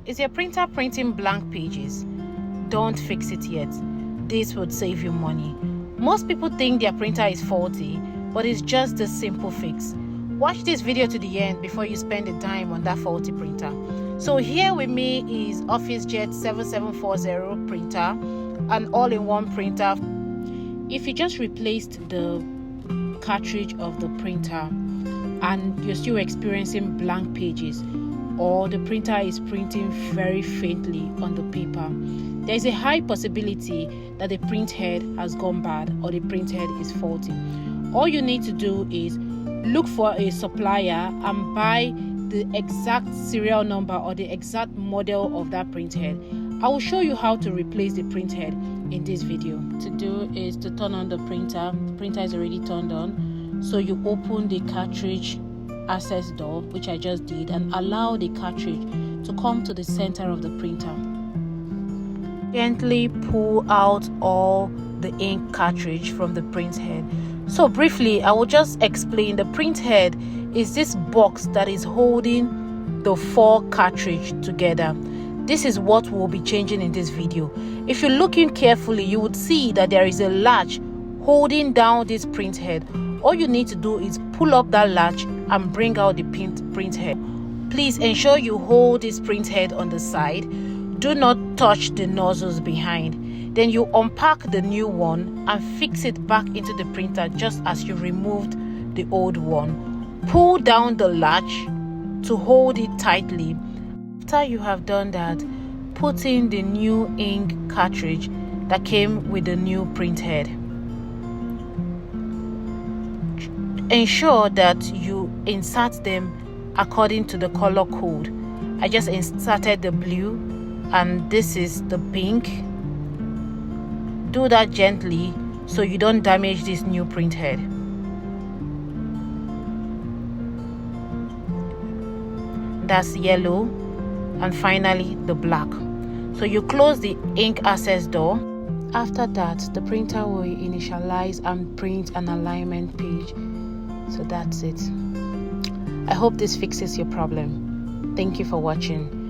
Is your printer printing blank pages? Don't fix it yet. This would save you money. Most people think their printer is faulty, but it's just a simple fix. Watch this video to the end before you spend a dime on that faulty printer. So here with me is OfficeJet 7740 printer, an all-in-one printer. If you just replaced the cartridge of the printer and you're still experiencing blank pages, or the printer is printing very faintly on the paper, there is a high possibility that the printhead has gone bad or the printhead is faulty. All you need to do is look for a supplier and buy the exact serial number or the exact model of that printhead. I will show you how to replace the printhead in this video. To do is to turn on the printer. The printer is already turned on, so you open the cartridge access door, which I just did, and allow the cartridge to come to the center of the printer. Gently pull out all the ink cartridge from the printhead. So briefly, I will just explain. The printhead is this box that is holding the 4 cartridge together. This is what we'll be changing in this video. If you're looking carefully, you would see that there is a latch holding down this printhead. All you need to do is pull up that latch and bring out the printhead. Please ensure you hold this printhead on the side. Do not touch the nozzles behind. Then you unpack the new one and fix it back into the printer just as you removed the old one. Pull down the latch to hold it tightly. After you have done that, put in the new ink cartridge that came with the new printhead. Ensure that you insert them according to the color code. I just inserted the blue and this is the pink. Do that gently so you don't damage this new printhead. That's yellow, and finally the black. So you close the ink access door. After that, the printer will initialize and print an alignment page. So that's it. I hope this fixes your problem. Thank you for watching.